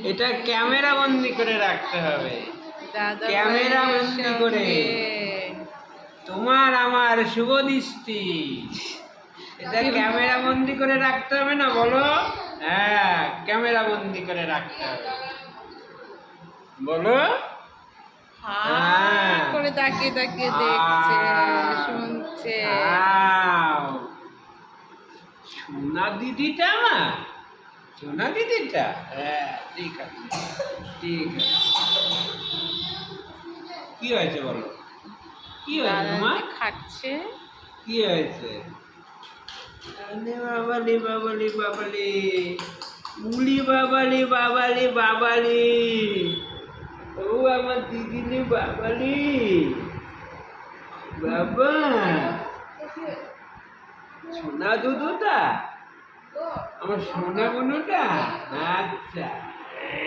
এটা ক্যামেরা বন্দি করে রাখতে হবে। দাদা ক্যামেরা বন্দি করে তোমার আমার শুভ দৃষ্টি, এটা ক্যামেরা বন্দি করে রাখতে হবে না বলো? হ্যাঁ, ক্যামেরা বন্দি করে রাখতে হবে বলো। হ্যাঁ করে তাকিয়ে তাকিয়ে দেখছে, শুনছে। সোনা দিদিটা আমার, সোনা দিদিটা, হ্যাঁ ঠিক আছে ঠিক আছে। কি হয়েছে বলো, কি হয়েছে তোমার? খাচ্ছে। কি হয়েছে? বাবালি বাবালি বাবালি, উলি বাবালি বাবালি বাবালি, ও আমার দিদিলি বাবালি বাবা, সোনা দুধুটা, আমার সোনা বনুটা। আচ্ছা।